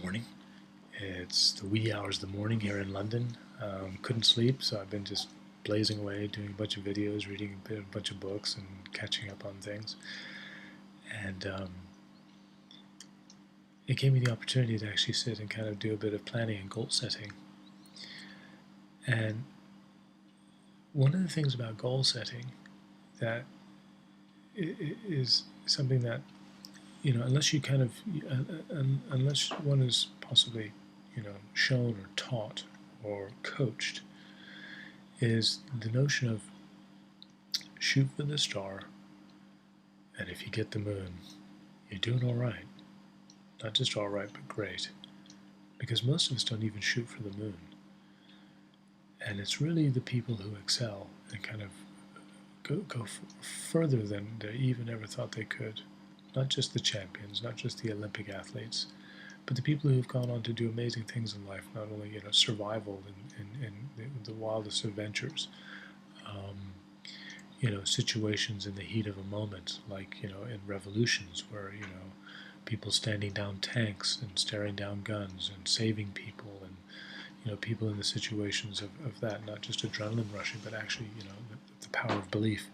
morning. It's the wee hours of the morning here in London. Couldn't sleep, so I've been just blazing away, doing a bunch of videos, reading a bunch of books, and catching up on things. And it gave me the opportunity to actually sit and kind of do a bit of planning and goal setting. And one of the things about goal setting that is something that, unless you kind of, unless one is possibly, shown or taught or coached, is the notion of shoot for the star, and if you get the moon, you're doing all right. Not just all right, but great. Because most of us don't even shoot for the moon. And it's really the people who excel and kind of go further than they even ever thought they could. Not just the champions, not just the Olympic athletes, but the people who've gone on to do amazing things in life, not only survival in the wildest adventures, situations in the heat of a moment, like in revolutions where people standing down tanks and staring down guns and saving people, and people in the situations of that, not just adrenaline rushing, but actually the power of belief.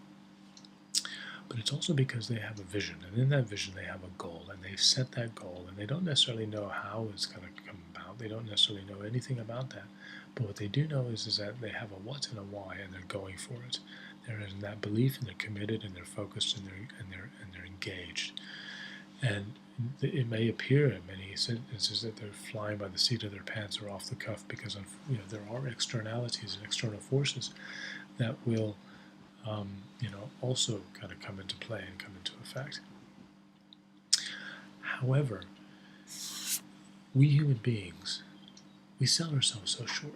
But it's also because they have a vision, and in that vision they have a goal, and they've set that goal, and they don't necessarily know how it's going to come about. They don't necessarily know anything about that. But what they do know is that they have a what and a why, and they're going for it. There is that belief, and they're committed, and they're focused, and they're engaged. And it may appear in many instances that they're flying by the seat of their pants or off the cuff, because there are externalities and external forces that will also kind of come into play and come into effect. However, we human beings, we sell ourselves so short.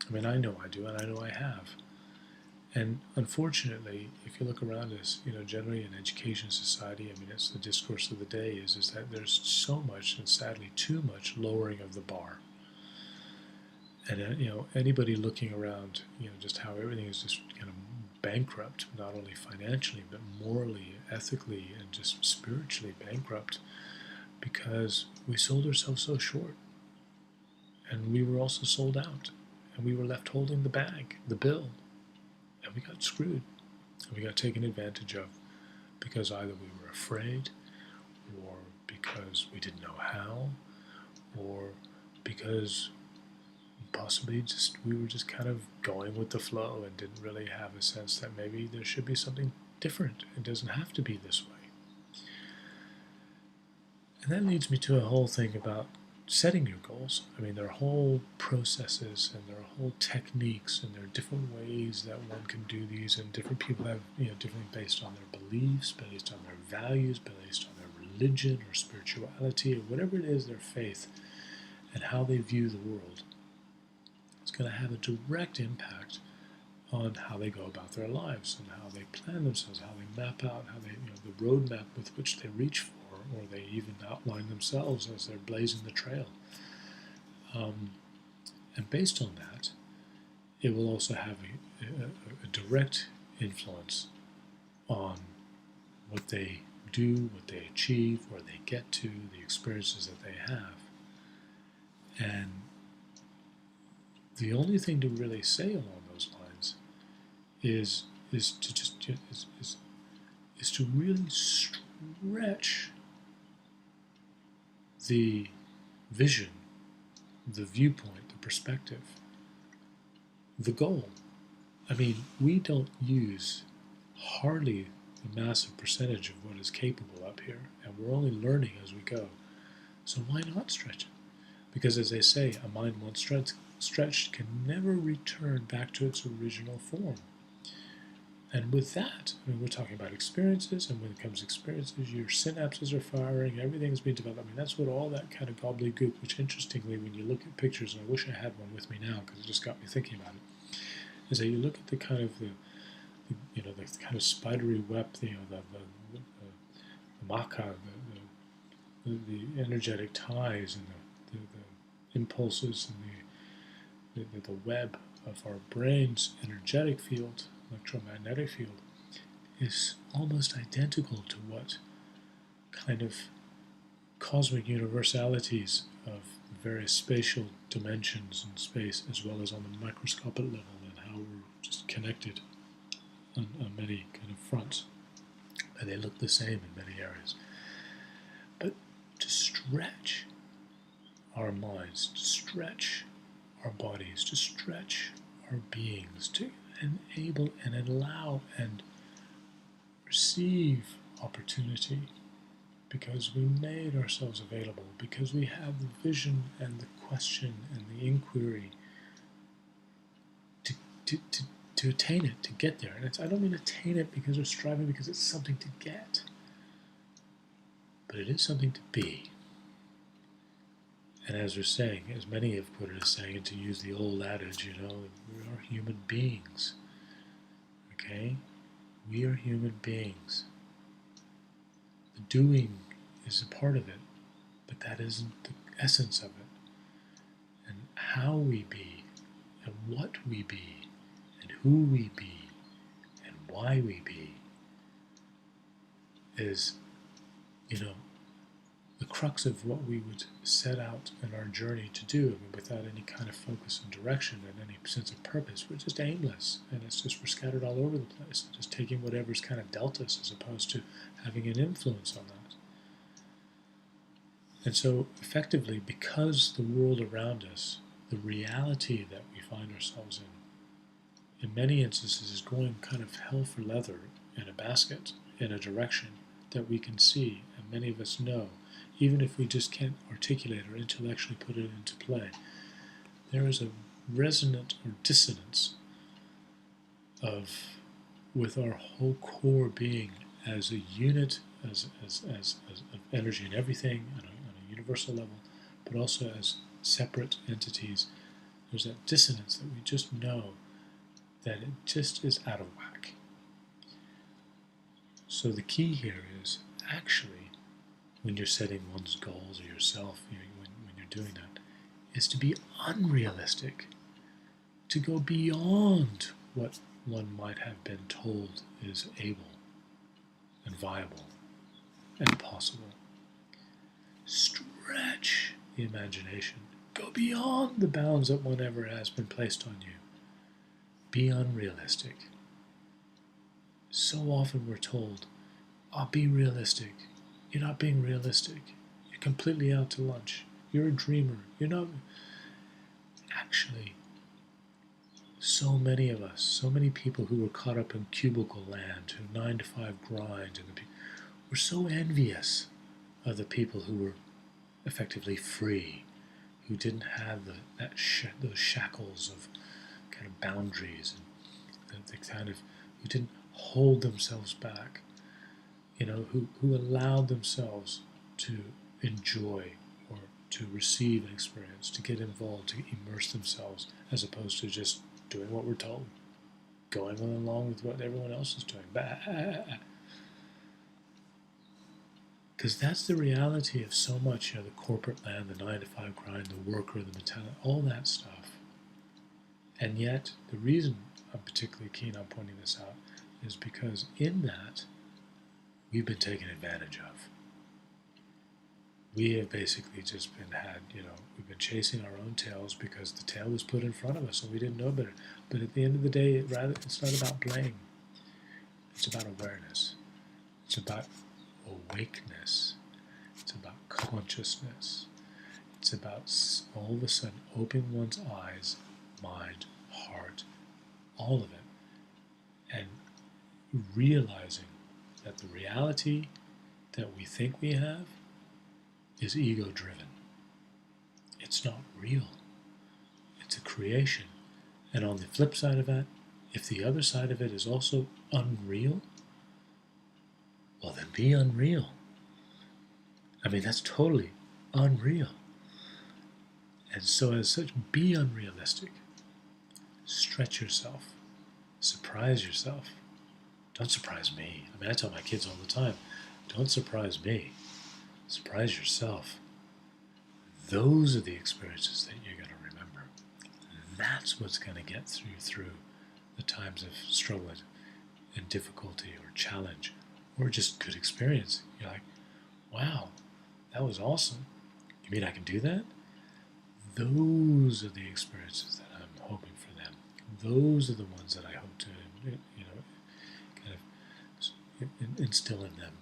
I mean, I know I do, and I know I have. And unfortunately, if you look around us, generally in education society, I mean, it's the discourse of the day is that there's so much, and sadly too much, lowering of the bar. And anybody looking around, just how everything is just kind of bankrupt, not only financially, but morally, ethically, and just spiritually bankrupt, because we sold ourselves so short. And we were also sold out. And we were left holding the bag, the bill. And we got screwed. And we got taken advantage of because either we were afraid, or because we didn't know how, or because possibly we were just kind of going with the flow and didn't really have a sense that maybe there should be something different. It doesn't have to be this way. And that leads me to a whole thing about setting your goals. I mean, there are whole processes, and there are whole techniques, and there are different ways that one can do these, and different people have, different based on their beliefs, based on their values, based on their religion or spirituality, or whatever it is, their faith, and how they view the world. It's going to have a direct impact on how they go about their lives, and how they plan themselves, how they map out, how they, the roadmap with which they reach for, or they even outline themselves as they're blazing the trail. And based on that, it will also have a direct influence on what they do, what they achieve, where they get to, the experiences that they have. And the only thing to really say along those lines is to really stretch the vision, the viewpoint, the perspective, the goal. I mean, we don't use hardly a massive percentage of what is capable up here, and we're only learning as we go. So why not stretch it? Because as they say, a mind once stretched can never return back to its original form. And with that, I mean, we're talking about experiences, and when it comes to experiences, your synapses are firing, everything's being developed. I mean, that's what all that kind of gobbledygook, which interestingly, when you look at pictures, and I wish I had one with me now because it just got me thinking about it, is that you look at the kind of the kind of spidery web, the maca, the energetic ties, and the impulses, and the web of our brain's energetic field, electromagnetic field, is almost identical to what kind of cosmic universalities of various spatial dimensions and space, as well as on the microscopic level, and how we're just connected on many kind of fronts. And they look the same in many areas. But to stretch our minds, to stretch our bodies, to stretch our beings, to enable and allow and receive opportunity, because we made ourselves available, because we have the vision and the question and the inquiry to attain it, to get there. And I don't mean attain it because we're striving, because it's something to get, but it is something to be. And as we're saying, as many have put it as saying, and to use the old adage, we are human beings. Okay? We are human beings. The doing is a part of it, but that isn't the essence of it. And how we be, and what we be, and who we be, and why we be, is, the crux of what we would set out in our journey to do. I mean, without any kind of focus and direction and any sense of purpose, we're just aimless, and we're scattered all over the place, just taking whatever's kind of dealt us, as opposed to having an influence on that. And so, effectively, because the world around us, the reality that we find ourselves in many instances, is going kind of hell for leather in a basket, in a direction that we can see, and many of us know, even if we just can't articulate or intellectually put it into play. There is a resonant or dissonance with our whole core being as a unit, as of energy and everything on a universal level, but also as separate entities. There's that dissonance that we just know that it just is out of whack. So the key here is actually, when you're setting one's goals or yourself, when you're doing that, is to be unrealistic, to go beyond what one might have been told is able and viable and possible. Stretch the imagination. Go beyond the bounds that one ever has been placed on you. Be unrealistic. So often we're told, be realistic. You're not being realistic. You're completely out to lunch. You're a dreamer. You're not. Actually, so many of us, so many people who were caught up in cubicle land, who 9-to-5 grind, were so envious of the people who were effectively free, who didn't have those shackles of kind of boundaries, and who didn't hold themselves back. Who allowed themselves to enjoy or to receive an experience, to get involved, to immerse themselves, as opposed to just doing what we're told, going along with what everyone else is doing. Because that's the reality of so much, the corporate land, the 9-to-5 grind, the worker, the mentality, all that stuff. And yet, the reason I'm particularly keen on pointing this out is because in that, we've been taken advantage of. We have basically just we've been chasing our own tails because the tail was put in front of us and we didn't know better. But at the end of the day, it's not about blame. It's about awareness. It's about awakeness. It's about consciousness. It's about all of a sudden opening one's eyes, mind, heart, all of it, and realizing that the reality that we think we have is ego-driven. It's not real. It's a creation. And on the flip side of that, if the other side of it is also unreal, well then be unreal. I mean, that's totally unreal. And so as such, be unrealistic. Stretch yourself. Surprise yourself. Don't surprise me. I mean, I tell my kids all the time, don't surprise me. Surprise yourself. Those are the experiences that you're going to remember. That's what's going to get you through the times of struggle and difficulty or challenge or just good experience. You're like, wow, that was awesome. You mean I can do that? Those are the experiences that I'm hoping for them. Those are the ones that I hope to, kind of instill in them.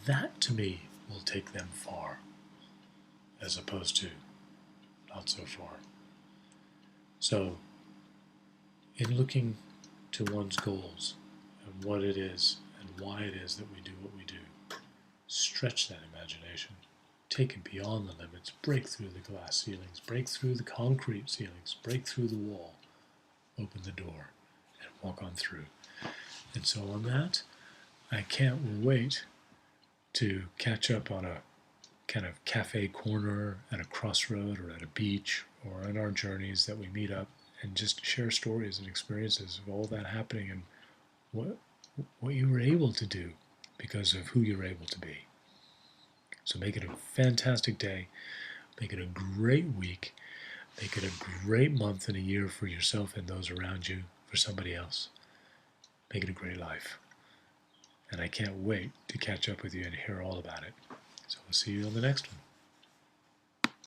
That to me will take them far, as opposed to not so far. So, in looking to one's goals and what it is and why it is that we do what we do, stretch that imagination, take it beyond the limits, break through the glass ceilings, break through the concrete ceilings, break through the wall, open the door, and walk on through. And so on that, I can't wait to catch up on a kind of cafe corner at a crossroad or at a beach or on our journeys that we meet up and just share stories and experiences of all that happening and what you were able to do because of who you're able to be. So make it a fantastic day. Make it a great week. Make it a great month and a year for yourself and those around you, for somebody else. Make it a great life. And I can't wait to catch up with you and hear all about it. So we'll see you on the next one.